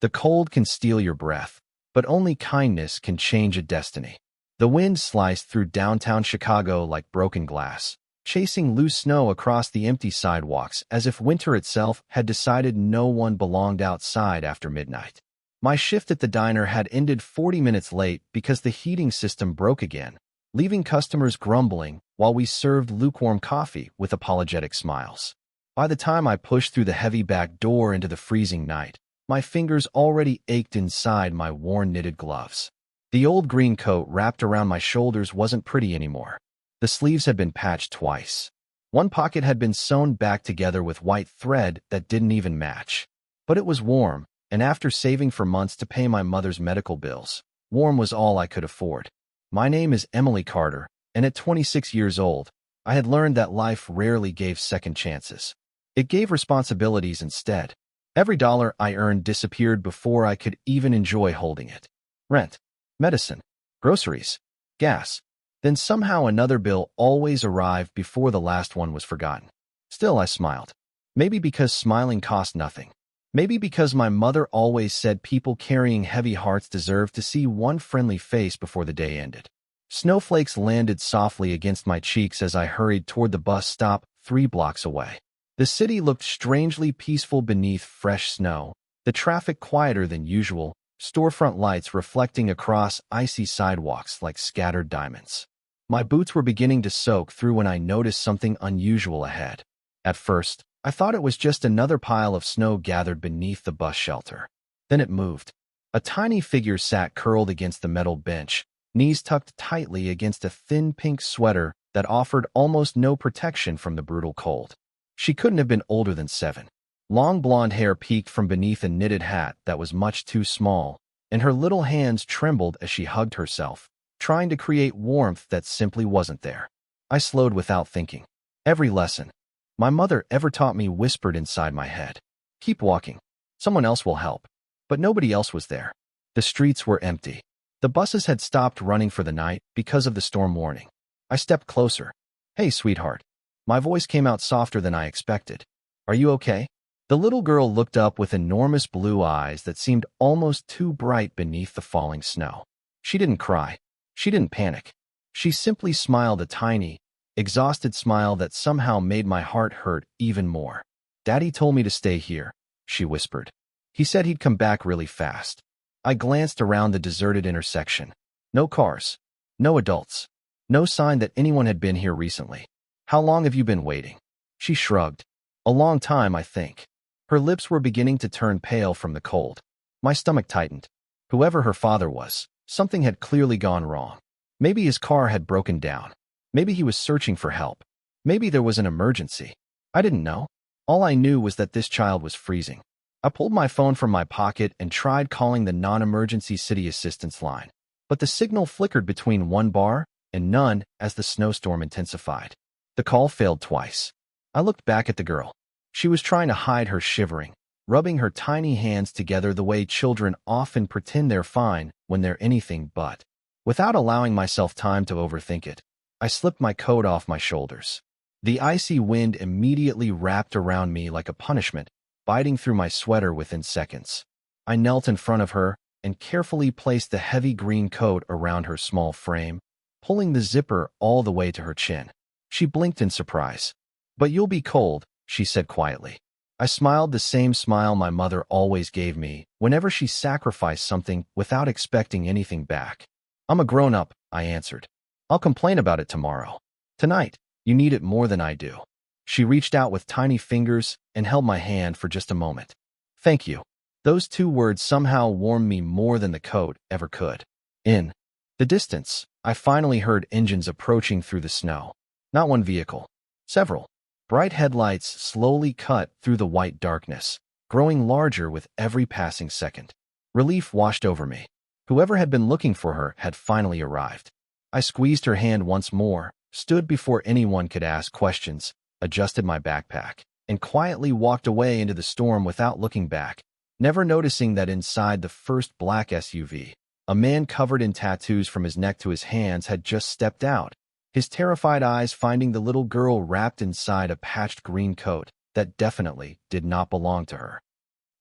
The cold can steal your breath, but only kindness can change a destiny. The wind sliced through downtown Chicago like broken glass, chasing loose snow across the empty sidewalks as if winter itself had decided no one belonged outside after midnight. My shift at the diner had ended 40 minutes late because the heating system broke again, leaving customers grumbling while we served lukewarm coffee with apologetic smiles. By the time I pushed through the heavy back door into the freezing night, my fingers already ached inside my worn knitted gloves. The old green coat wrapped around my shoulders wasn't pretty anymore. The sleeves had been patched twice. One pocket had been sewn back together with white thread that didn't even match. But it was warm, and after saving for months to pay my mother's medical bills, warm was all I could afford. My name is Emily Carter, and at 26 years old, I had learned that life rarely gave second chances. It gave responsibilities instead. Every dollar I earned disappeared before I could even enjoy holding it. Rent, medicine, groceries, gas. Then somehow another bill always arrived before the last one was forgotten. Still, I smiled. Maybe because smiling cost nothing. Maybe because my mother always said people carrying heavy hearts deserve to see one friendly face before the day ended. Snowflakes landed softly against my cheeks as I hurried toward the bus stop 3 blocks away. The city looked strangely peaceful beneath fresh snow, the traffic quieter than usual, storefront lights reflecting across icy sidewalks like scattered diamonds. My boots were beginning to soak through when I noticed something unusual ahead. At first, I thought it was just another pile of snow gathered beneath the bus shelter. Then it moved. A tiny figure sat curled against the metal bench, knees tucked tightly against a thin pink sweater that offered almost no protection from the brutal cold. She couldn't have been older than 7. Long blonde hair peeked from beneath a knitted hat that was much too small, and her little hands trembled as she hugged herself, trying to create warmth that simply wasn't there. I slowed without thinking. Every lesson my mother ever taught me whispered inside my head. Keep walking. Someone else will help. But nobody else was there. The streets were empty. The buses had stopped running for the night because of the storm warning. I stepped closer. Hey, sweetheart. My voice came out softer than I expected. Are you okay? The little girl looked up with enormous blue eyes that seemed almost too bright beneath the falling snow. She didn't cry. She didn't panic. She simply smiled a tiny, exhausted smile that somehow made my heart hurt even more. Daddy told me to stay here, she whispered. He said he'd come back really fast. I glanced around the deserted intersection. No cars. No adults. No sign that anyone had been here recently. How long have you been waiting? She shrugged. A long time, I think. Her lips were beginning to turn pale from the cold. My stomach tightened. Whoever her father was, something had clearly gone wrong. Maybe his car had broken down. Maybe he was searching for help. Maybe there was an emergency. I didn't know. All I knew was that this child was freezing. I pulled my phone from my pocket and tried calling the non-emergency city assistance line. But the signal flickered between one bar and none as the snowstorm intensified. The call failed twice. I looked back at the girl. She was trying to hide her shivering, rubbing her tiny hands together the way children often pretend they're fine when they're anything but. Without allowing myself time to overthink it, I slipped my coat off my shoulders. The icy wind immediately wrapped around me like a punishment, biting through my sweater within seconds. I knelt in front of her and carefully placed the heavy green coat around her small frame, pulling the zipper all the way to her chin. She blinked in surprise. But you'll be cold, she said quietly. I smiled the same smile my mother always gave me whenever she sacrificed something without expecting anything back. I'm a grown-up, I answered. I'll complain about it tomorrow. Tonight, you need it more than I do. She reached out with tiny fingers and held my hand for just a moment. Thank you. Those 2 words somehow warmed me more than the coat ever could. In the distance, I finally heard engines approaching through the snow. Not one vehicle. Several. Bright headlights slowly cut through the white darkness, growing larger with every passing second. Relief washed over me. Whoever had been looking for her had finally arrived. I squeezed her hand once more, stood before anyone could ask questions, adjusted my backpack, and quietly walked away into the storm without looking back, never noticing that inside the first black SUV, a man covered in tattoos from his neck to his hands had just stepped out, his terrified eyes finding the little girl wrapped inside a patched green coat that definitely did not belong to her.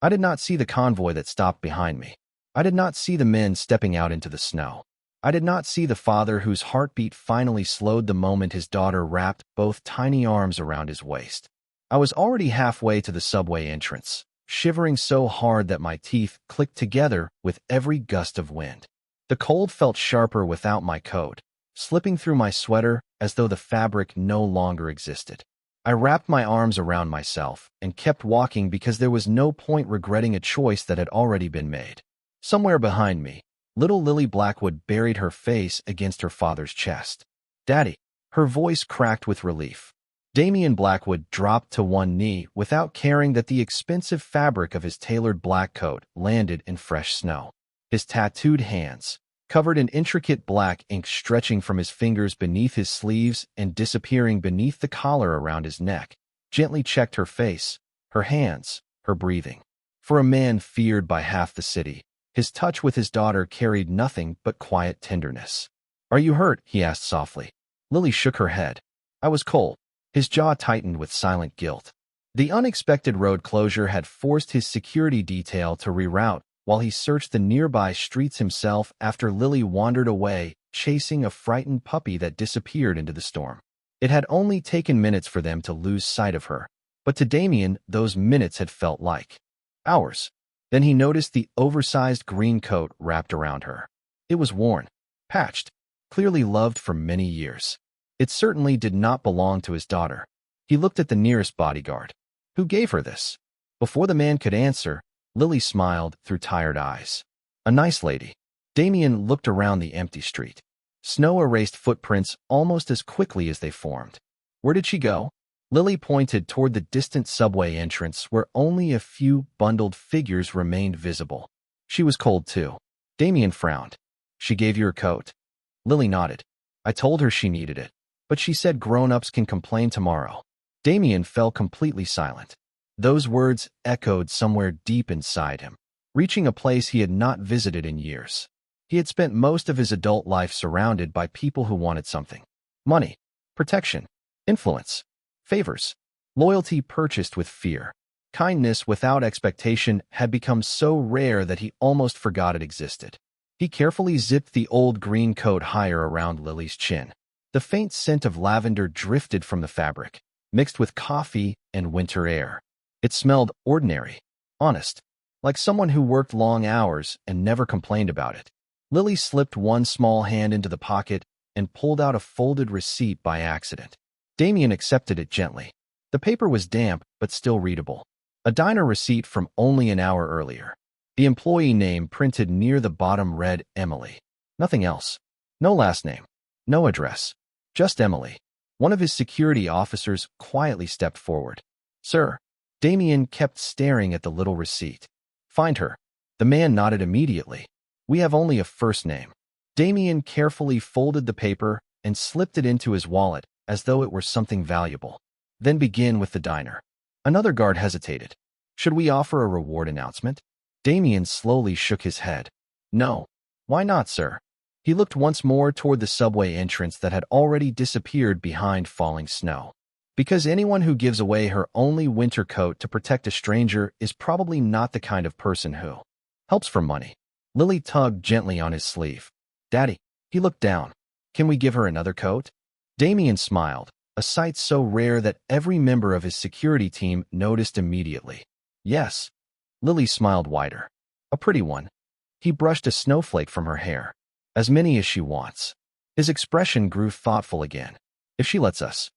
I did not see the convoy that stopped behind me. I did not see the men stepping out into the snow. I did not see the father whose heartbeat finally slowed the moment his daughter wrapped both tiny arms around his waist. I was already halfway to the subway entrance, shivering so hard that my teeth clicked together with every gust of wind. The cold felt sharper without my coat, slipping through my sweater as though the fabric no longer existed. I wrapped my arms around myself and kept walking because there was no point regretting a choice that had already been made. Somewhere behind me, little Lily Blackwood buried her face against her father's chest. "Daddy." Her voice cracked with relief. Damian Blackwood dropped to one knee without caring that the expensive fabric of his tailored black coat landed in fresh snow. His tattooed hands, covered in intricate black ink stretching from his fingers beneath his sleeves and disappearing beneath the collar around his neck, gently checked her face, her hands, her breathing. For a man feared by half the city, his touch with his daughter carried nothing but quiet tenderness. "Are you hurt?" he asked softly. Lily shook her head. "I was cold." His jaw tightened with silent guilt. The unexpected road closure had forced his security detail to reroute while he searched the nearby streets himself after Lily wandered away, chasing a frightened puppy that disappeared into the storm. It had only taken minutes for them to lose sight of her, but to Damien, those minutes had felt like hours. Then he noticed the oversized green coat wrapped around her. It was worn, patched, clearly loved for many years. It certainly did not belong to his daughter. He looked at the nearest bodyguard. Who gave her this? Before the man could answer, Lily smiled through tired eyes. "A nice lady." Damien looked around the empty street. Snow erased footprints almost as quickly as they formed. "Where did she go?" Lily pointed toward the distant subway entrance where only a few bundled figures remained visible. "She was cold too." Damien frowned. "She gave you her coat?" Lily nodded. "I told her she needed it, but she said grown-ups can complain tomorrow." Damien fell completely silent. Those words echoed somewhere deep inside him, reaching a place he had not visited in years. He had spent most of his adult life surrounded by people who wanted something. Money, protection, influence, favors, loyalty purchased with fear. Kindness without expectation had become so rare that he almost forgot it existed. He carefully zipped the old green coat higher around Lily's chin. The faint scent of lavender drifted from the fabric, mixed with coffee and winter air. It smelled ordinary, honest, like someone who worked long hours and never complained about it. Lily slipped one small hand into the pocket and pulled out a folded receipt by accident. Damien accepted it gently. The paper was damp but still readable. A diner receipt from only an hour earlier. The employee name printed near the bottom read Emily. Nothing else. No last name. No address. Just Emily. One of his security officers quietly stepped forward. "Sir." Damien kept staring at the little receipt. "Find her." The man nodded immediately. "We have only a first name." Damien carefully folded the paper and slipped it into his wallet as though it were something valuable. "Then begin with the diner." Another guard hesitated. "Should we offer a reward announcement?" Damien slowly shook his head. "No." "Why not, sir?" He looked once more toward the subway entrance that had already disappeared behind falling snow. "Because anyone who gives away her only winter coat to protect a stranger is probably not the kind of person who helps for money." Lily tugged gently on his sleeve. "Daddy." He looked down. "Can we give her another coat?" Damien smiled, a sight so rare that every member of his security team noticed immediately. "Yes." Lily smiled wider. "A pretty one." He brushed a snowflake from her hair. "As many as she wants." His expression grew thoughtful again. "If she lets us."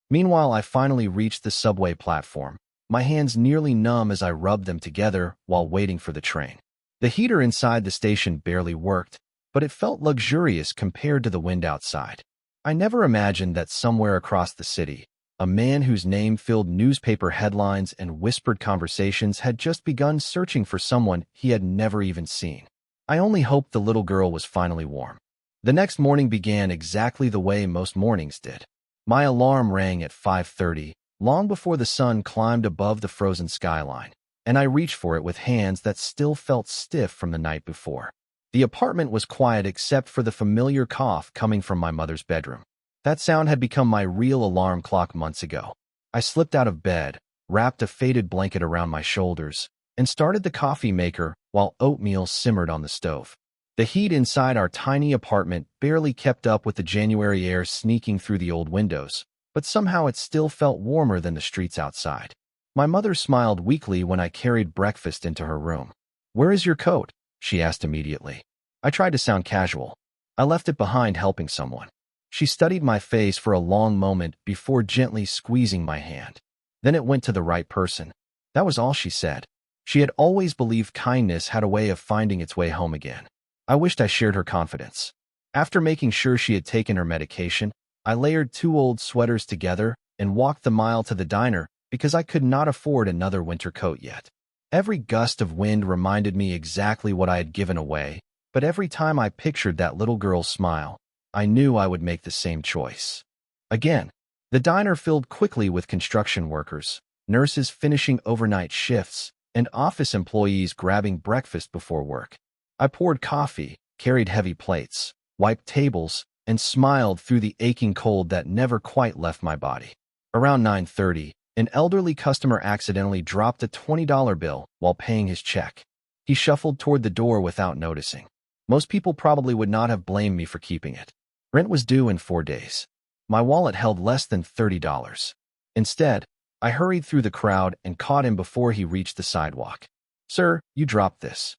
Meanwhile, I finally reached the subway platform, my hands nearly numb as I rubbed them together while waiting for the train. The heater inside the station barely worked, but it felt luxurious compared to the wind outside. I never imagined that somewhere across the city, a man whose name filled newspaper headlines and whispered conversations had just begun searching for someone he had never even seen. I only hoped the little girl was finally warm. The next morning began exactly the way most mornings did. My alarm rang at 5:30, long before the sun climbed above the frozen skyline, and I reached for it with hands that still felt stiff from the night before. The apartment was quiet except for the familiar cough coming from my mother's bedroom. That sound had become my real alarm clock months ago. I slipped out of bed, wrapped a faded blanket around my shoulders, and started the coffee maker while oatmeal simmered on the stove. The heat inside our tiny apartment barely kept up with the January air sneaking through the old windows, but somehow it still felt warmer than the streets outside. My mother smiled weakly when I carried breakfast into her room. "Where is your coat?" she asked immediately. I tried to sound casual. "I left it behind helping someone." She studied my face for a long moment before gently squeezing my hand. "Then it went to the right person." That was all she said. She had always believed kindness had a way of finding its way home again. I wished I shared her confidence. After making sure she had taken her medication, I layered 2 old sweaters together and walked the mile to the diner because I could not afford another winter coat yet. Every gust of wind reminded me exactly what I had given away, but every time I pictured that little girl's smile, I knew I would make the same choice. Again, the diner filled quickly with construction workers, nurses finishing overnight shifts, and office employees grabbing breakfast before work. I poured coffee, carried heavy plates, wiped tables, and smiled through the aching cold that never quite left my body. Around 9:30, an elderly customer accidentally dropped a $20 bill while paying his check. He shuffled toward the door without noticing. Most people probably would not have blamed me for keeping it. Rent was due in 4 days. My wallet held less than $30. Instead, I hurried through the crowd and caught him before he reached the sidewalk. "Sir, you dropped this."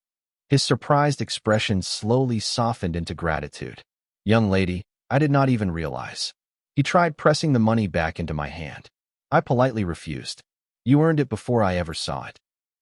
His surprised expression slowly softened into gratitude. "Young lady, I did not even realize." He tried pressing the money back into my hand. I politely refused. "You earned it before I ever saw it."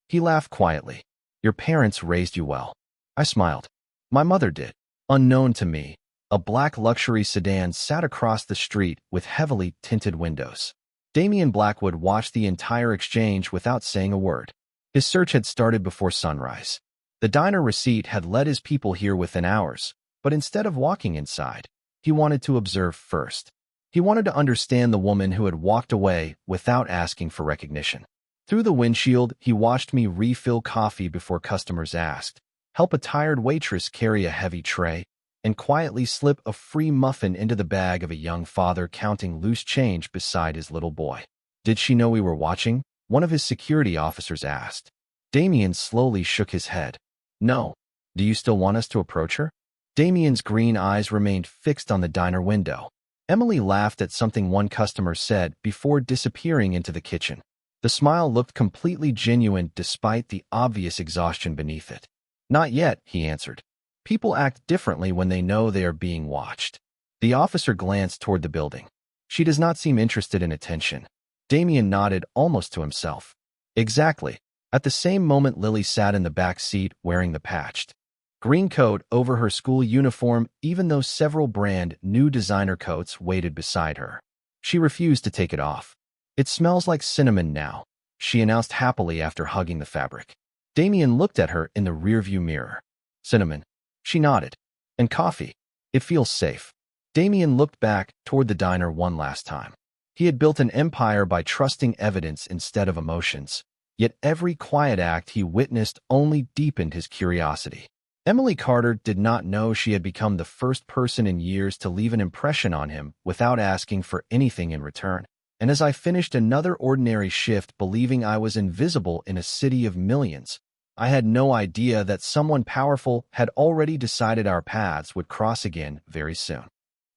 He laughed quietly. "Your parents raised you well." I smiled. "My mother did." Unknown to me, a black luxury sedan sat across the street with heavily tinted windows. Damian Blackwood watched the entire exchange without saying a word. His search had started before sunrise. The diner receipt had led his people here within hours, but instead of walking inside, he wanted to observe first. He wanted to understand the woman who had walked away without asking for recognition. Through the windshield, he watched me refill coffee before customers asked, help a tired waitress carry a heavy tray, and quietly slip a free muffin into the bag of a young father counting loose change beside his little boy. "Did she know we were watching?" one of his security officers asked. Damien slowly shook his head. "No. Do you still want us to approach her?" Damien's green eyes remained fixed on the diner window. Emily laughed at something one customer said before disappearing into the kitchen. The smile looked completely genuine despite the obvious exhaustion beneath it. "Not yet," he answered. "People act differently when they know they are being watched." The officer glanced toward the building. "She does not seem interested in attention." Damien nodded almost to himself. "Exactly." At the same moment, Lily sat in the back seat wearing the patched green coat over her school uniform, even though several brand new designer coats waited beside her. She refused to take it off. "It smells like cinnamon now," she announced happily after hugging the fabric. Damien looked at her in the rearview mirror. "Cinnamon." She nodded. "And coffee. It feels safe." Damien looked back toward the diner one last time. He had built an empire by trusting evidence instead of emotions, yet every quiet act he witnessed only deepened his curiosity. Emily Carter did not know she had become the first person in years to leave an impression on him without asking for anything in return. And as I finished another ordinary shift believing I was invisible in a city of millions, I had no idea that someone powerful had already decided our paths would cross again very soon.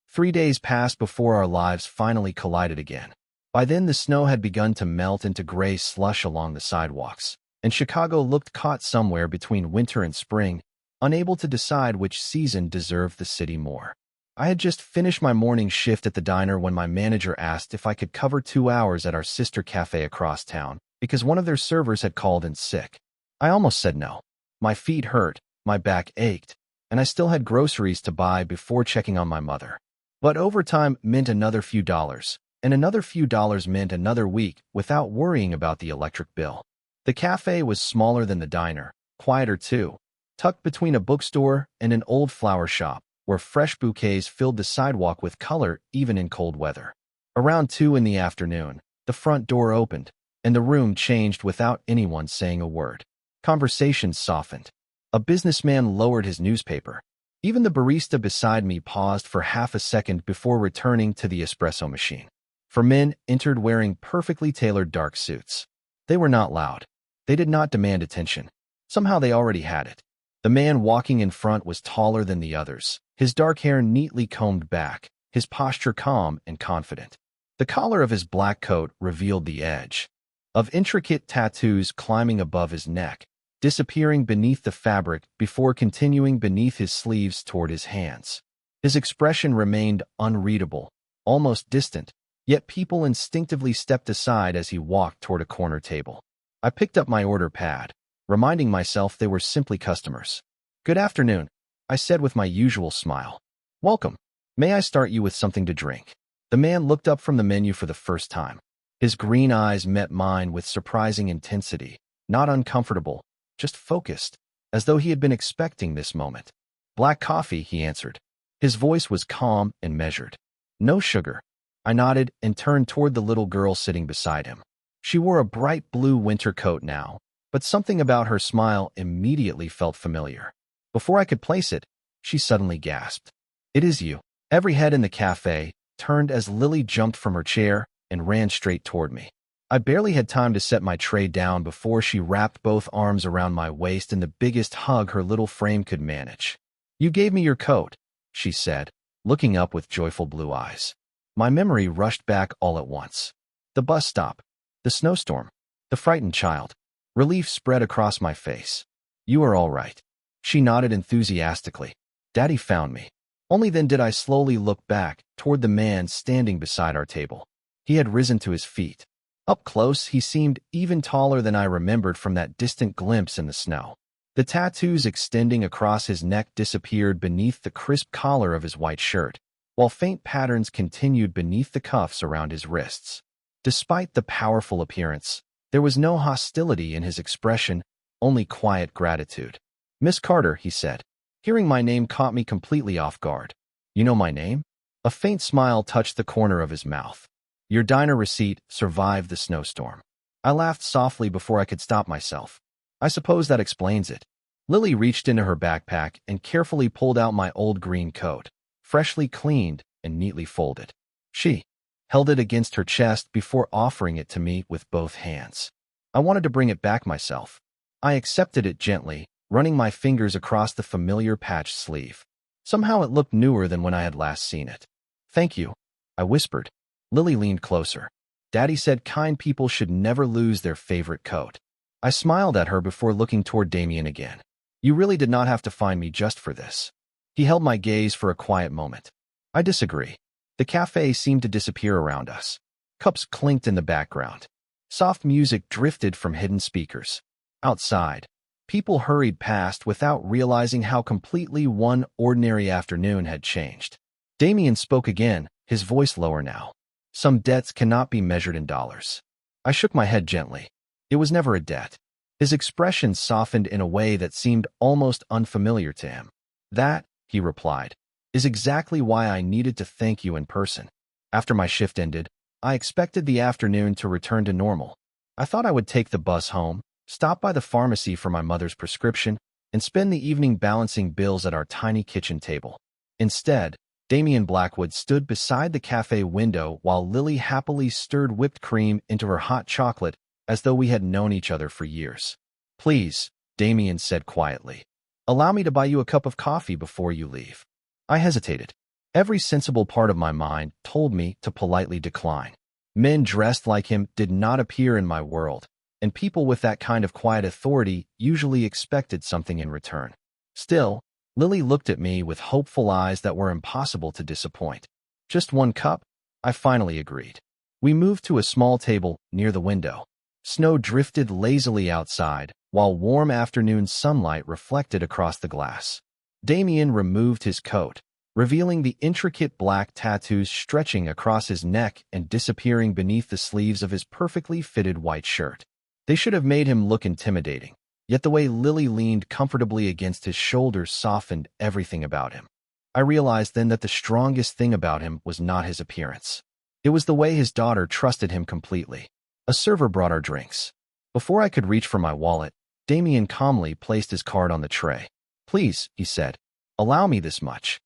3 days passed before our lives finally collided again. By then, the snow had begun to melt into gray slush along the sidewalks, and Chicago looked caught somewhere between winter and spring, unable to decide which season deserved the city more. I had just finished my morning shift at the diner when my manager asked if I could cover 2 hours at our sister cafe across town because one of their servers had called in sick. I almost said no. My feet hurt, my back ached, and I still had groceries to buy before checking on my mother. But overtime meant another few dollars, and another few dollars meant another week without worrying about the electric bill. The cafe was smaller than the diner, quieter too, tucked between a bookstore and an old flower shop, where fresh bouquets filled the sidewalk with color even in cold weather. Around 2 in the afternoon, the front door opened, and the room changed without anyone saying a word. Conversations softened. A businessman lowered his newspaper. Even the barista beside me paused for half a second before returning to the espresso machine. 4 men entered wearing perfectly tailored dark suits. They were not loud. They did not demand attention. Somehow they already had it. The man walking in front was taller than the others, his dark hair neatly combed back, his posture calm and confident. The collar of his black coat revealed the edge of intricate tattoos climbing above his neck, disappearing beneath the fabric before continuing beneath his sleeves toward his hands. His expression remained unreadable, almost distant, yet people instinctively stepped aside as he walked toward a corner table. I picked up my order pad, reminding myself they were simply customers. "Good afternoon," I said with my usual smile. "Welcome. May I start you with something to drink?" The man looked up from the menu for the first time. His green eyes met mine with surprising intensity, not uncomfortable, just focused, as though he had been expecting this moment. "Black coffee," he answered. His voice was calm and measured. "No sugar." I nodded and turned toward the little girl sitting beside him. She wore a bright blue winter coat now, but something about her smile immediately felt familiar. Before I could place it, she suddenly gasped. "It is you." Every head in the cafe turned as Lily jumped from her chair and ran straight toward me. I barely had time to set my tray down before she wrapped both arms around my waist in the biggest hug her little frame could manage. "You gave me your coat," she said, looking up with joyful blue eyes. My memory rushed back all at once. The bus stop, the snowstorm, the frightened child. Relief spread across my face. "You are all right." She nodded enthusiastically. "Daddy found me." Only then did I slowly look back toward the man standing beside our table. He had risen to his feet. Up close, he seemed even taller than I remembered from that distant glimpse in the snow. The tattoos extending across his neck disappeared beneath the crisp collar of his white shirt, while faint patterns continued beneath the cuffs around his wrists. Despite the powerful appearance, there was no hostility in his expression, only quiet gratitude. "Miss Carter," he said. Hearing my name caught me completely off guard. "You know my name?" A faint smile touched the corner of his mouth. "Your diner receipt survived the snowstorm." I laughed softly before I could stop myself. "I suppose that explains it." Lily reached into her backpack and carefully pulled out my old green coat, freshly cleaned and neatly folded. She held it against her chest before offering it to me with both hands. I wanted to bring it back myself. I accepted it gently, running my fingers across the familiar patched sleeve. Somehow it looked newer than when I had last seen it. "Thank you," I whispered. Lily leaned closer. "Daddy said kind people should never lose their favorite coat." I smiled at her before looking toward Damien again. "You really did not have to find me just for this." He held my gaze for a quiet moment. "I disagree." The cafe seemed to disappear around us. Cups clinked in the background. Soft music drifted from hidden speakers. Outside, people hurried past without realizing how completely one ordinary afternoon had changed. Damien spoke again, his voice lower now. "Some debts cannot be measured in dollars." I shook my head gently. It was never a debt. His expression softened in a way that seemed almost unfamiliar to him. "That," he replied, "is exactly why I needed to thank you in person." After my shift ended, I expected the afternoon to return to normal. I thought I would take the bus home, stop by the pharmacy for my mother's prescription, and spend the evening balancing bills at our tiny kitchen table. Instead, Damien Blackwood stood beside the cafe window while Lily happily stirred whipped cream into her hot chocolate as though we had known each other for years. "Please," Damien said quietly, "allow me to buy you a cup of coffee before you leave." I hesitated. Every sensible part of my mind told me to politely decline. Men dressed like him did not appear in my world, and people with that kind of quiet authority usually expected something in return. Still, Lily looked at me with hopeful eyes that were impossible to disappoint. "Just one cup?" I finally agreed. We moved to a small table near the window. Snow drifted lazily outside, while warm afternoon sunlight reflected across the glass. Damien removed his coat, revealing the intricate black tattoos stretching across his neck and disappearing beneath the sleeves of his perfectly fitted white shirt. They should have made him look intimidating. Yet the way Lily leaned comfortably against his shoulders softened everything about him. I realized then that the strongest thing about him was not his appearance. It was the way his daughter trusted him completely. A server brought our drinks. Before I could reach for my wallet, Damien calmly placed his card on the tray. "Please," he said, "allow me this much."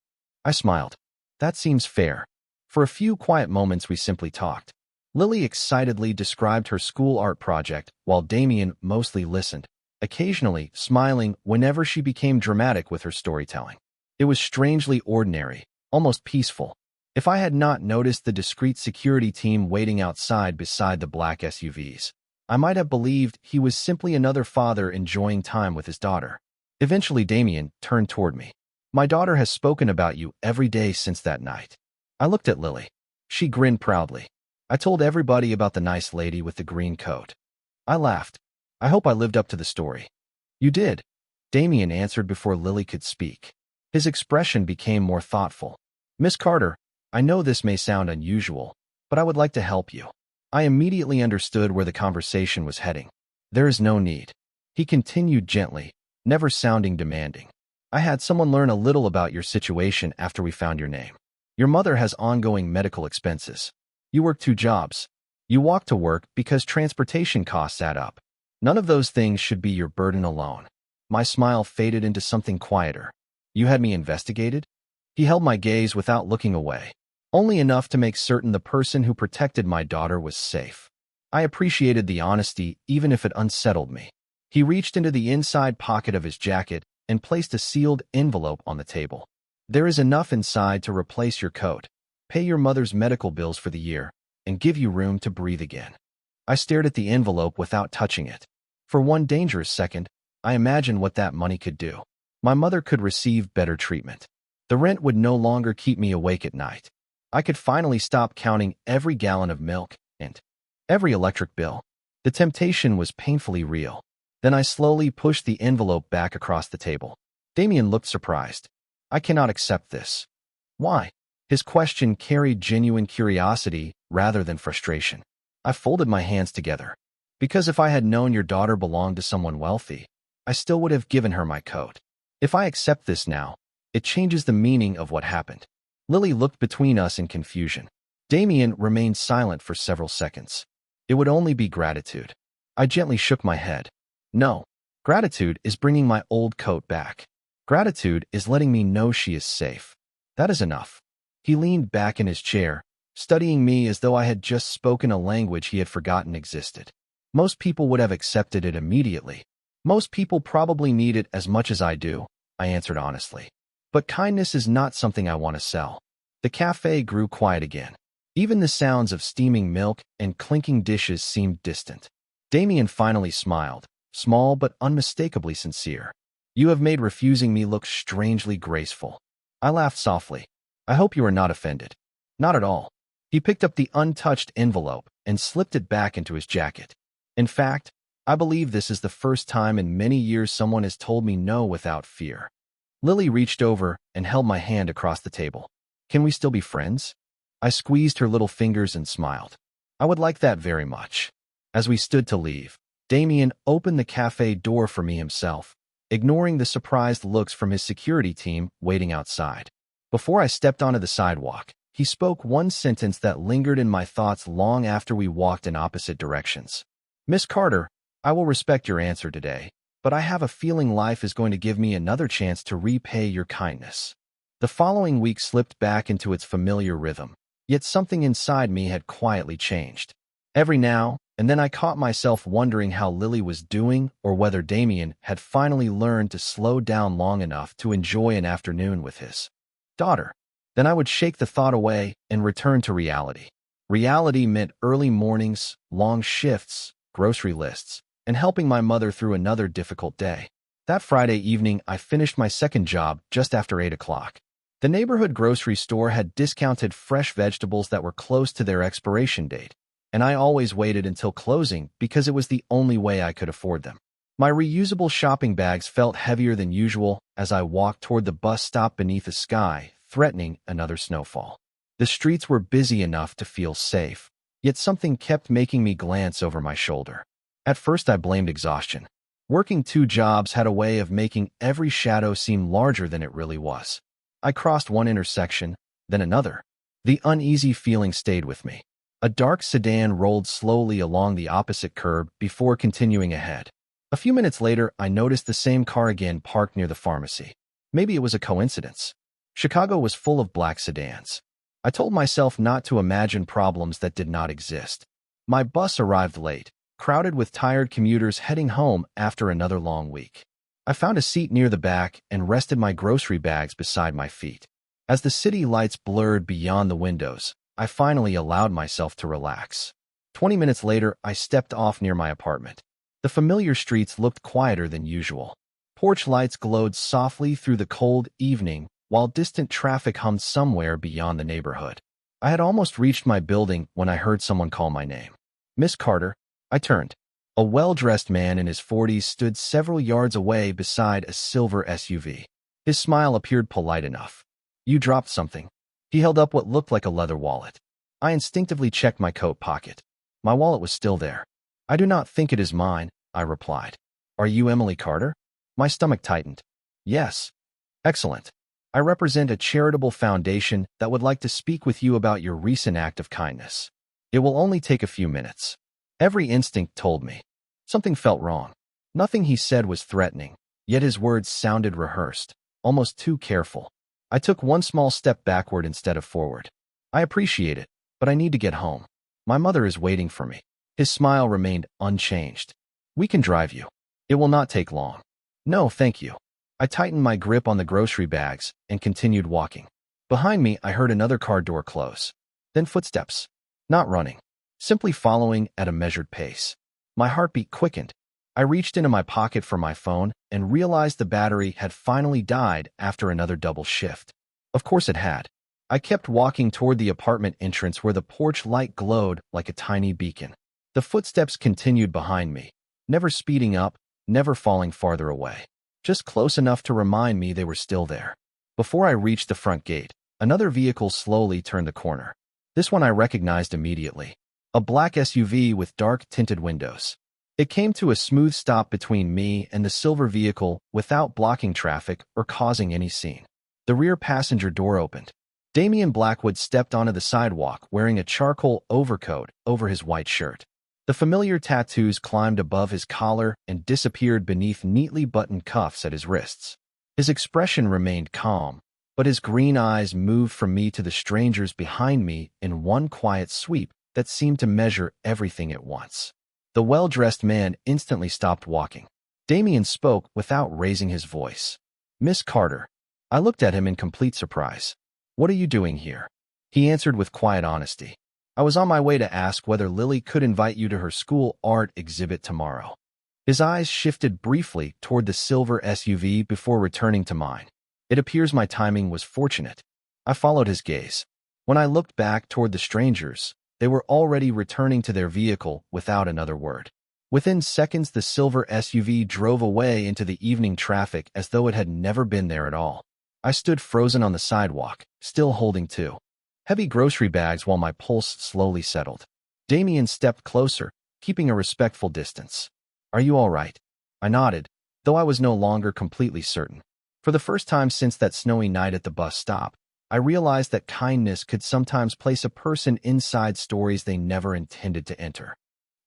I smiled. That seems fair. For a few quiet moments we simply talked. Lily excitedly described her school art project while Damien mostly listened, occasionally smiling whenever she became dramatic with her storytelling. It was strangely ordinary, almost peaceful. If I had not noticed the discreet security team waiting outside beside the black SUVs, I might have believed he was simply another father enjoying time with his daughter. Eventually, Damien turned toward me. My daughter has spoken about you every day since that night. I looked at Lily. She grinned proudly. I told everybody about the nice lady with the green coat. I laughed. I hope I lived up to the story. You did, Damien answered before Lily could speak. His expression became more thoughtful. Miss Carter, I know this may sound unusual, but I would like to help you. I immediately understood where the conversation was heading. There is no need. He continued gently, never sounding demanding. I had someone learn a little about your situation after we found your name. Your mother has ongoing medical expenses. You work 2 jobs. You walk to work because transportation costs add up. None of those things should be your burden alone. My smile faded into something quieter. You had me investigated? He held my gaze without looking away, only enough to make certain the person who protected my daughter was safe. I appreciated the honesty even if it unsettled me. He reached into the inside pocket of his jacket and placed a sealed envelope on the table. There is enough inside to replace your coat, pay your mother's medical bills for the year, and give you room to breathe again. I stared at the envelope without touching it. For one dangerous second, I imagined what that money could do. My mother could receive better treatment. The rent would no longer keep me awake at night. I could finally stop counting every gallon of milk and every electric bill. The temptation was painfully real. Then I slowly pushed the envelope back across the table. Damien looked surprised. I cannot accept this. Why? His question carried genuine curiosity rather than frustration. I folded my hands together. Because if I had known your daughter belonged to someone wealthy, I still would have given her my coat. If I accept this now, it changes the meaning of what happened. Lily looked between us in confusion. Damien remained silent for several seconds. It would only be gratitude. I gently shook my head. No, gratitude is bringing my old coat back. Gratitude is letting me know she is safe. That is enough. He leaned back in his chair, studying me as though I had just spoken a language he had forgotten existed. Most people would have accepted it immediately. Most people probably need it as much as I do, I answered honestly. But kindness is not something I want to sell. The cafe grew quiet again. Even the sounds of steaming milk and clinking dishes seemed distant. Damien finally smiled, small but unmistakably sincere. You have made refusing me look strangely graceful. I laughed softly. I hope you are not offended. Not at all. He picked up the untouched envelope and slipped it back into his jacket. In fact, I believe this is the first time in many years someone has told me no without fear. Lily reached over and held my hand across the table. Can we still be friends? I squeezed her little fingers and smiled. I would like that very much. As we stood to leave, Damien opened the cafe door for me himself, ignoring the surprised looks from his security team waiting outside. Before I stepped onto the sidewalk, he spoke one sentence that lingered in my thoughts long after we walked in opposite directions. Miss Carter, I will respect your answer today, but I have a feeling life is going to give me another chance to repay your kindness. The following week slipped back into its familiar rhythm, yet something inside me had quietly changed. Every now and then I caught myself wondering how Lily was doing or whether Damien had finally learned to slow down long enough to enjoy an afternoon with his daughter. Then I would shake the thought away and return to reality. Reality meant early mornings, long shifts, grocery lists, and helping my mother through another difficult day. That Friday evening, I finished my second job just after 8 o'clock. The neighborhood grocery store had discounted fresh vegetables that were close to their expiration date, and I always waited until closing because it was the only way I could afford them. My reusable shopping bags felt heavier than usual as I walked toward the bus stop beneath a sky threatening another snowfall. The streets were busy enough to feel safe, yet something kept making me glance over my shoulder. At first I blamed exhaustion. Working 2 jobs had a way of making every shadow seem larger than it really was. I crossed one intersection, then another. The uneasy feeling stayed with me. A dark sedan rolled slowly along the opposite curb before continuing ahead. A few minutes later, I noticed the same car again parked near the pharmacy. Maybe it was a coincidence. Chicago was full of black sedans. I told myself not to imagine problems that did not exist. My bus arrived late, crowded with tired commuters heading home after another long week. I found a seat near the back and rested my grocery bags beside my feet. As the city lights blurred beyond the windows, I finally allowed myself to relax. 20 minutes later, I stepped off near my apartment. The familiar streets looked quieter than usual. Porch lights glowed softly through the cold evening, while distant traffic hummed somewhere beyond the neighborhood. I had almost reached my building when I heard someone call my name. "Miss Carter." I turned. A well-dressed man in his 40s stood several yards away beside a silver SUV. His smile appeared polite enough. "You dropped something." He held up what looked like a leather wallet. I instinctively checked my coat pocket. My wallet was still there. "I do not think it is mine," I replied. "Are you Emily Carter?" My stomach tightened. "Yes." "Excellent. I represent a charitable foundation that would like to speak with you about your recent act of kindness. It will only take a few minutes." Every instinct told me. Something felt wrong. Nothing he said was threatening, yet his words sounded rehearsed, almost too careful. I took one small step backward instead of forward. "I appreciate it, but I need to get home. My mother is waiting for me." His smile remained unchanged. "We can drive you. It will not take long." "No, thank you." I tightened my grip on the grocery bags and continued walking. Behind me, I heard another car door close. Then footsteps. Not running, simply following at a measured pace. My heartbeat quickened. I reached into my pocket for my phone and realized the battery had finally died after another double shift. Of course it had. I kept walking toward the apartment entrance where the porch light glowed like a tiny beacon. The footsteps continued behind me, never speeding up, never falling farther away. Just close enough to remind me they were still there. Before I reached the front gate, another vehicle slowly turned the corner. This one I recognized immediately. A black SUV with dark tinted windows. It came to a smooth stop between me and the silver vehicle without blocking traffic or causing any scene. The rear passenger door opened. Damian Blackwood stepped onto the sidewalk wearing a charcoal overcoat over his white shirt. The familiar tattoos climbed above his collar and disappeared beneath neatly buttoned cuffs at his wrists. His expression remained calm, but his green eyes moved from me to the strangers behind me in one quiet sweep that seemed to measure everything at once. The well-dressed man instantly stopped walking. Damian spoke without raising his voice. "Miss Carter." I looked at him in complete surprise. "What are you doing here?" He answered with quiet honesty. "I was on my way to ask whether Lily could invite you to her school art exhibit tomorrow." His eyes shifted briefly toward the silver SUV before returning to mine. It appears my timing was fortunate. I followed his gaze. When I looked back toward the strangers, they were already returning to their vehicle without another word. Within seconds, the silver SUV drove away into the evening traffic as though it had never been there at all. I stood frozen on the sidewalk, still holding two heavy grocery bags while my pulse slowly settled. Damian stepped closer, keeping a respectful distance. "Are you all right?" I nodded, though I was no longer completely certain. For the first time since that snowy night at the bus stop, I realized that kindness could sometimes place a person inside stories they never intended to enter.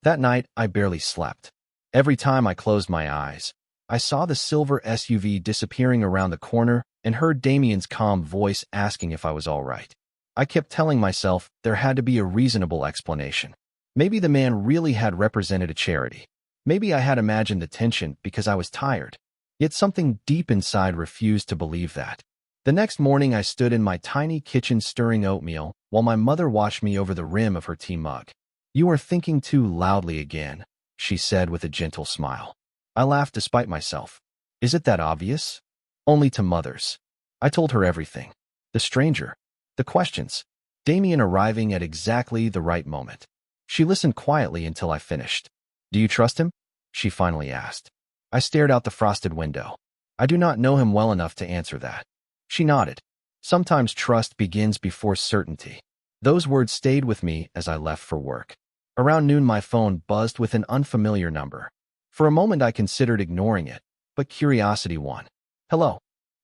That night, I barely slept. Every time I closed my eyes, I saw the silver SUV disappearing around the corner and heard Damian's calm voice asking if I was all right. I kept telling myself there had to be a reasonable explanation. Maybe the man really had represented a charity. Maybe I had imagined the tension because I was tired. Yet something deep inside refused to believe that. The next morning, I stood in my tiny kitchen stirring oatmeal while my mother watched me over the rim of her tea mug. "You are thinking too loudly again," she said with a gentle smile. I laughed despite myself. "Is it that obvious?" "Only to mothers." I told her everything. The stranger. The questions. Damian arriving at exactly the right moment. She listened quietly until I finished. "Do you trust him?" she finally asked. I stared out the frosted window. "I do not know him well enough to answer that." She nodded. "Sometimes trust begins before certainty." Those words stayed with me as I left for work. Around noon, my phone buzzed with an unfamiliar number. For a moment, I considered ignoring it, but curiosity won. "Hello,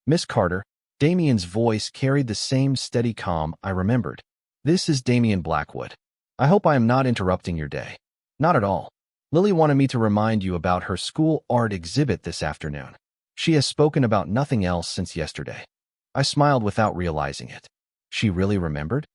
Miss Carter." Damian's voice carried the same steady calm I remembered. "This is Damian Blackwood. I hope I am not interrupting your day." "Not at all. Lily wanted me to remind you about her school art exhibit this afternoon. She has spoken about nothing else since yesterday." I smiled without realizing it. She really remembered?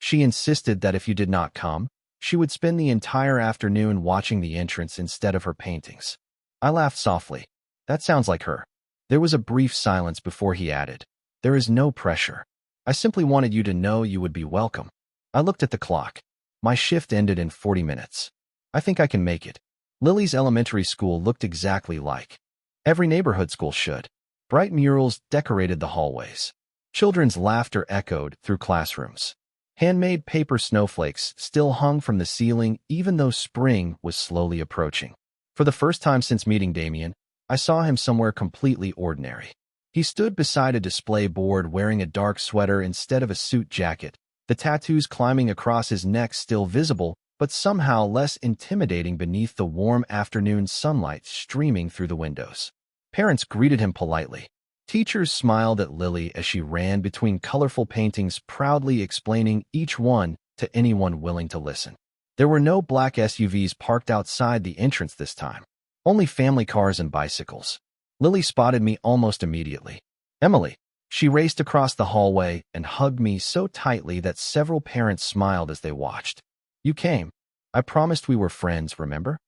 She insisted that if you did not come, she would spend the entire afternoon watching the entrance instead of her paintings. I laughed softly. That sounds like her. There was a brief silence before he added, "There is no pressure. I simply wanted you to know you would be welcome." I looked at the clock. My shift ended in 40 minutes. I think I can make it. Lily's elementary school looked exactly like every neighborhood school should. Bright murals decorated the hallways. Children's laughter echoed through classrooms. Handmade paper snowflakes still hung from the ceiling even though spring was slowly approaching. For the first time since meeting Damien, I saw him somewhere completely ordinary. He stood beside a display board wearing a dark sweater instead of a suit jacket, the tattoos climbing across his neck still visible, but somehow less intimidating beneath the warm afternoon sunlight streaming through the windows. Parents greeted him politely. Teachers smiled at Lily as she ran between colorful paintings, proudly explaining each one to anyone willing to listen. There were no black SUVs parked outside the entrance this time. Only family cars and bicycles. Lily spotted me almost immediately. "Emily." She raced across the hallway and hugged me so tightly that several parents smiled as they watched. "You came. I promised we were friends, remember?"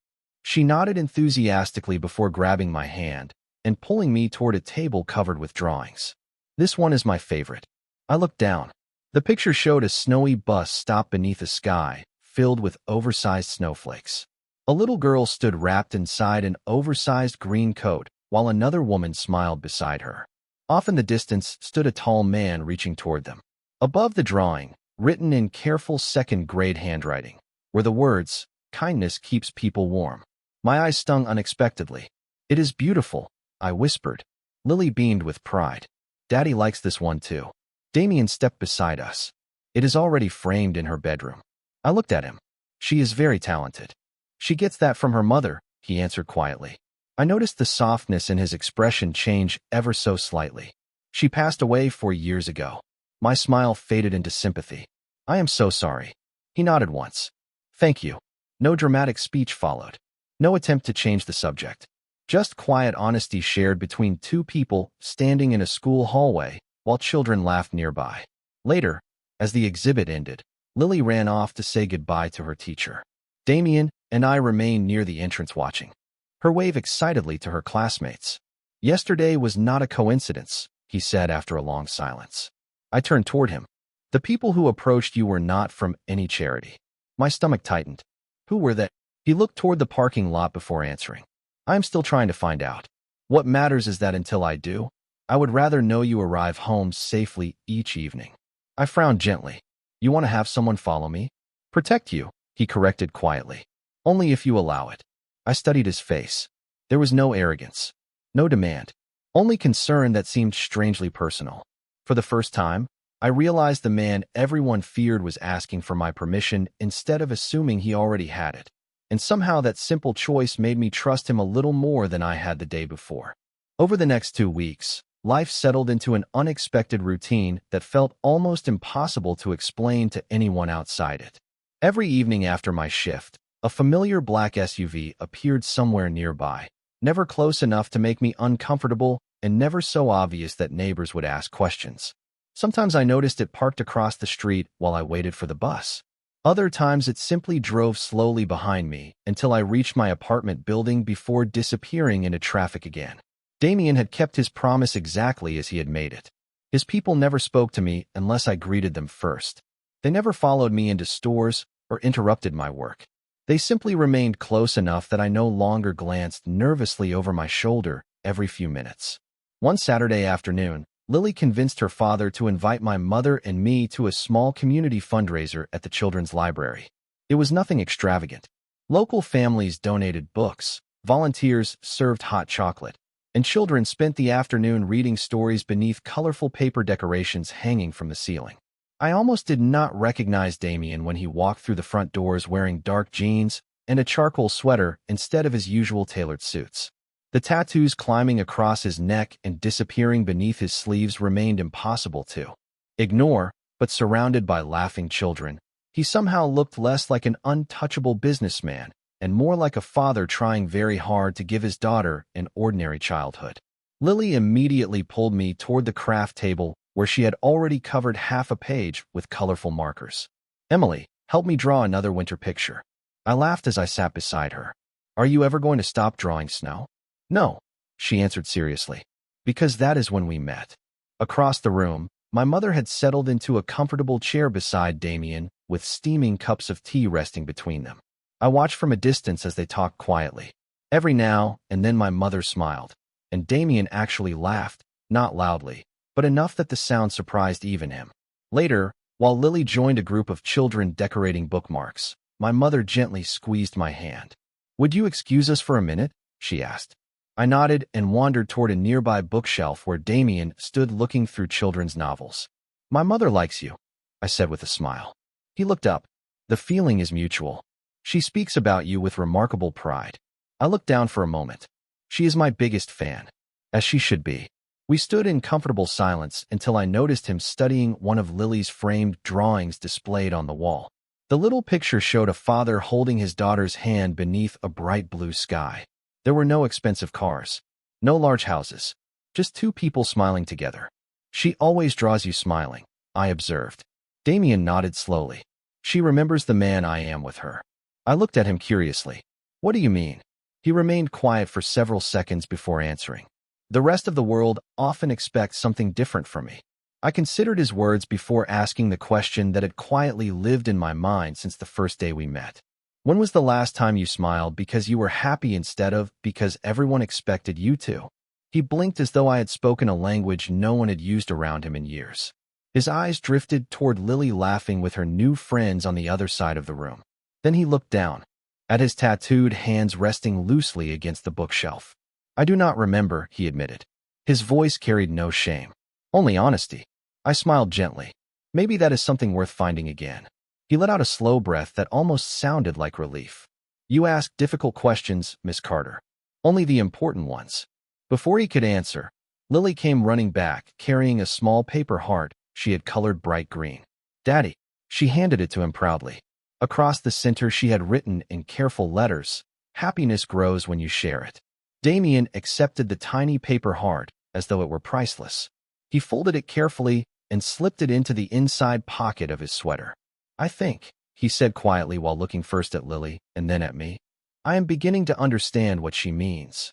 She nodded enthusiastically before grabbing my hand and pulling me toward a table covered with drawings. "This one is my favorite." I looked down. The picture showed a snowy bus stopped beneath a sky filled with oversized snowflakes. A little girl stood wrapped inside an oversized green coat, while another woman smiled beside her. Off in the distance stood a tall man reaching toward them. Above the drawing, written in careful second-grade handwriting, were the words, "Kindness keeps people warm." My eyes stung unexpectedly. "It is beautiful," I whispered. Lily beamed with pride. "Daddy likes this one too." Damien stepped beside us. "It is already framed in her bedroom." I looked at him. "She is very talented." "She gets that from her mother," he answered quietly. I noticed the softness in his expression change ever so slightly. "She passed away 4 years ago." My smile faded into sympathy. "I am so sorry." He nodded once. "Thank you." No dramatic speech followed. No attempt to change the subject. Just quiet honesty shared between two people standing in a school hallway while children laughed nearby. Later, as the exhibit ended, Lily ran off to say goodbye to her teacher. Damien and I remained near the entrance watching. Her wave excitedly to her classmates. "Yesterday was not a coincidence," he said after a long silence. I turned toward him. "The people who approached you were not from any charity." My stomach tightened. "Who were they?" He looked toward the parking lot before answering. "I am still trying to find out. What matters is that until I do, I would rather know you arrive home safely each evening." I frowned gently. "You want to have someone follow me?" "Protect you," he corrected quietly. "Only if you allow it." I studied his face. There was no arrogance, no demand, only concern that seemed strangely personal. For the first time, I realized the man everyone feared was asking for my permission instead of assuming he already had it. And somehow that simple choice made me trust him a little more than I had the day before. Over the next 2 weeks, life settled into an unexpected routine that felt almost impossible to explain to anyone outside it. Every evening after my shift, a familiar black SUV appeared somewhere nearby, never close enough to make me uncomfortable and never so obvious that neighbors would ask questions. Sometimes I noticed it parked across the street while I waited for the bus. Other times it simply drove slowly behind me until I reached my apartment building before disappearing into traffic again. Damien had kept his promise exactly as he had made it. His people never spoke to me unless I greeted them first. They never followed me into stores or interrupted my work. They simply remained close enough that I no longer glanced nervously over my shoulder every few minutes. One Saturday afternoon, Lily convinced her father to invite my mother and me to a small community fundraiser at the children's library. It was nothing extravagant. Local families donated books, volunteers served hot chocolate, and children spent the afternoon reading stories beneath colorful paper decorations hanging from the ceiling. I almost did not recognize Damien when he walked through the front doors wearing dark jeans and a charcoal sweater instead of his usual tailored suits. The tattoos climbing across his neck and disappearing beneath his sleeves remained impossible to ignore, but surrounded by laughing children, he somehow looked less like an untouchable businessman and more like a father trying very hard to give his daughter an ordinary childhood. Lily immediately pulled me toward the craft table where she had already covered half a page with colorful markers. Emily, help me draw another winter picture. I laughed as I sat beside her. Are you ever going to stop drawing snow? No, she answered seriously. Because that is when we met. Across the room, my mother had settled into a comfortable chair beside Damien, with steaming cups of tea resting between them. I watched from a distance as they talked quietly. Every now and then my mother smiled, and Damien actually laughed, not loudly, but enough that the sound surprised even him. Later, while Lily joined a group of children decorating bookmarks, my mother gently squeezed my hand. Would you excuse us for a minute? She asked. I nodded and wandered toward a nearby bookshelf where Damien stood looking through children's novels. My mother likes you, I said with a smile. He looked up. The feeling is mutual. She speaks about you with remarkable pride. I looked down for a moment. She is my biggest fan, as she should be. We stood in comfortable silence until I noticed him studying one of Lily's framed drawings displayed on the wall. The little picture showed a father holding his daughter's hand beneath a bright blue sky. There were no expensive cars, no large houses, just two people smiling together. She always draws you smiling, I observed. Damien nodded slowly. She remembers the man I am with her. I looked at him curiously. What do you mean? He remained quiet for several seconds before answering. The rest of the world often expects something different from me. I considered his words before asking the question that had quietly lived in my mind since the first day we met. When was the last time you smiled because you were happy instead of because everyone expected you to? He blinked as though I had spoken a language no one had used around him in years. His eyes drifted toward Lily laughing with her new friends on the other side of the room. Then he looked down, at his tattooed hands resting loosely against the bookshelf. I do not remember, he admitted. His voice carried no shame, only honesty. I smiled gently. Maybe that is something worth finding again. He let out a slow breath that almost sounded like relief. You ask difficult questions, Miss Carter. Only the important ones. Before he could answer, Lily came running back, carrying a small paper heart she had colored bright green. Daddy, she handed it to him proudly. Across the center she had written in careful letters, happiness grows when you share it. Damien accepted the tiny paper heart as though it were priceless. He folded it carefully and slipped it into the inside pocket of his sweater. I think, he said quietly while looking first at Lily and then at me, I am beginning to understand what she means.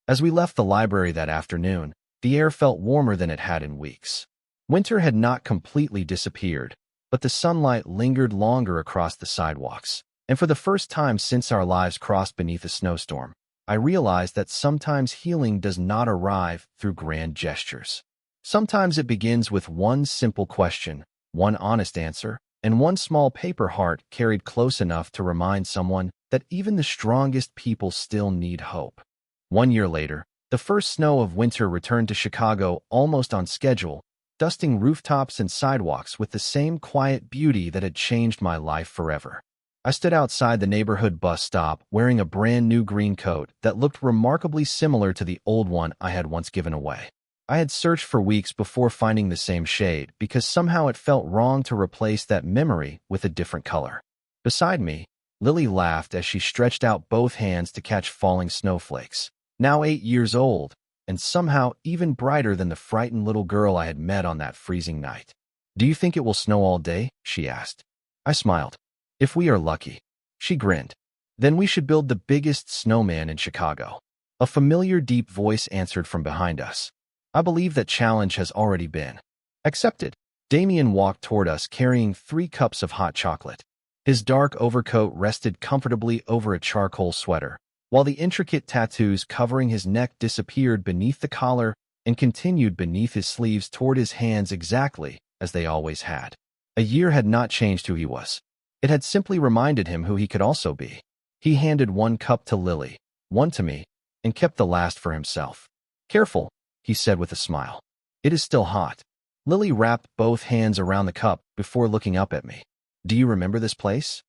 As we left the library that afternoon, the air felt warmer than it had in weeks. Winter had not completely disappeared, but the sunlight lingered longer across the sidewalks, and for the first time since our lives crossed beneath a snowstorm, I realized that sometimes healing does not arrive through grand gestures. Sometimes it begins with one simple question, one honest answer, and one small paper heart carried close enough to remind someone that even the strongest people still need hope. 1 year later, the first snow of winter returned to Chicago almost on schedule, dusting rooftops and sidewalks with the same quiet beauty that had changed my life forever. I stood outside the neighborhood bus stop wearing a brand new green coat that looked remarkably similar to the old one I had once given away. I had searched for weeks before finding the same shade because somehow it felt wrong to replace that memory with a different color. Beside me, Lily laughed as she stretched out both hands to catch falling snowflakes. Now 8 years old, and somehow even brighter than the frightened little girl I had met on that freezing night. Do you think it will snow all day? She asked. I smiled. If we are lucky. She grinned. Then we should build the biggest snowman in Chicago. A familiar deep voice answered from behind us. I believe that challenge has already been accepted. Damien walked toward us carrying 3 cups of hot chocolate. His dark overcoat rested comfortably over a charcoal sweater, while the intricate tattoos covering his neck disappeared beneath the collar and continued beneath his sleeves toward his hands exactly as they always had. A year had not changed who he was. It had simply reminded him who he could also be. He handed 1 cup to Lily, 1 to me, and kept the last for himself. Careful, he said with a smile. It is still hot. Lily wrapped both hands around the cup before looking up at me. Do you remember this place?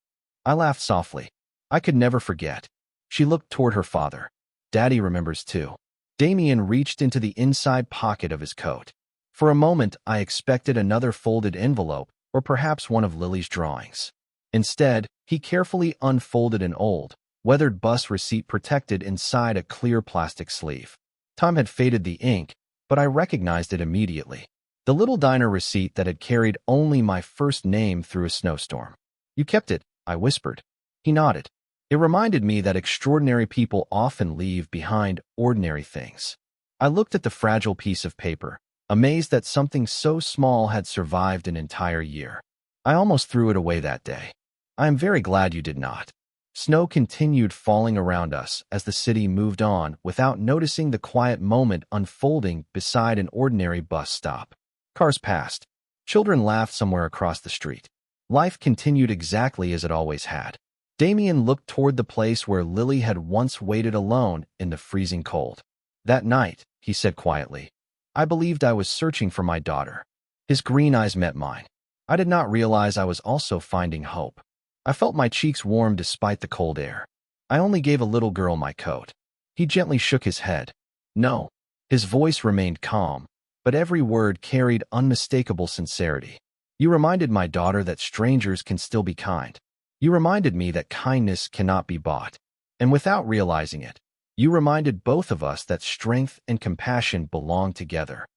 I laughed softly. I could never forget. She looked toward her father. Daddy remembers too. Damien reached into the inside pocket of his coat. For a moment, I expected another folded envelope or perhaps one of Lily's drawings. Instead, he carefully unfolded an old, weathered bus receipt protected inside a clear plastic sleeve. Time had faded the ink, but I recognized it immediately. The little diner receipt that had carried only my first name through a snowstorm. You kept it, I whispered. He nodded. It reminded me that extraordinary people often leave behind ordinary things. I looked at the fragile piece of paper, amazed that something so small had survived an entire year. I almost threw it away that day. I am very glad you did not. Snow continued falling around us as the city moved on without noticing the quiet moment unfolding beside an ordinary bus stop. Cars passed. Children laughed somewhere across the street. Life continued exactly as it always had. Damien looked toward the place where Lily had once waited alone in the freezing cold. That night, he said quietly, I believed I was searching for my daughter. His green eyes met mine. I did not realize I was also finding hope. I felt my cheeks warm despite the cold air. I only gave a little girl my coat. He gently shook his head. No. His voice remained calm, but every word carried unmistakable sincerity. You reminded my daughter that strangers can still be kind. You reminded me that kindness cannot be bought. And without realizing it, you reminded both of us that strength and compassion belong together.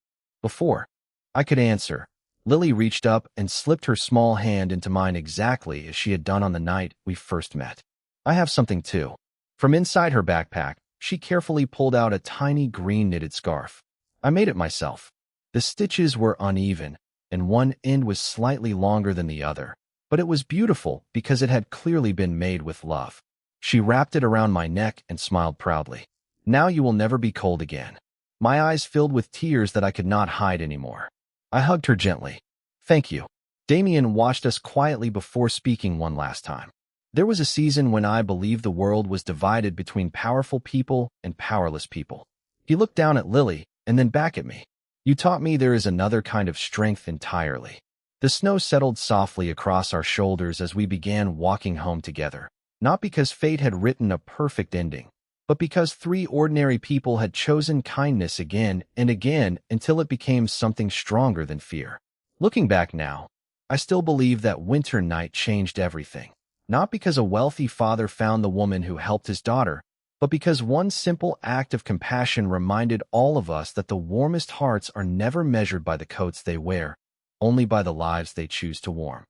Before I could answer, Lily reached up and slipped her small hand into mine exactly as she had done on the night we first met. I have something too. From inside her backpack, she carefully pulled out a tiny green knitted scarf. I made it myself. The stitches were uneven, and one end was slightly longer than the other, but it was beautiful because it had clearly been made with love. She wrapped it around my neck and smiled proudly. Now you will never be cold again. My eyes filled with tears that I could not hide anymore. I hugged her gently. Thank you. Damien watched us quietly before speaking one last time. There was a season when I believed the world was divided between powerful people and powerless people. He looked down at Lily and then back at me. You taught me there is another kind of strength entirely. The snow settled softly across our shoulders as we began walking home together, not because fate had written a perfect ending, but because three ordinary people had chosen kindness again and again until it became something stronger than fear. Looking back now, I still believe that winter night changed everything, not because a wealthy father found the woman who helped his daughter, but because one simple act of compassion reminded all of us that the warmest hearts are never measured by the coats they wear, only by the lives they choose to warm.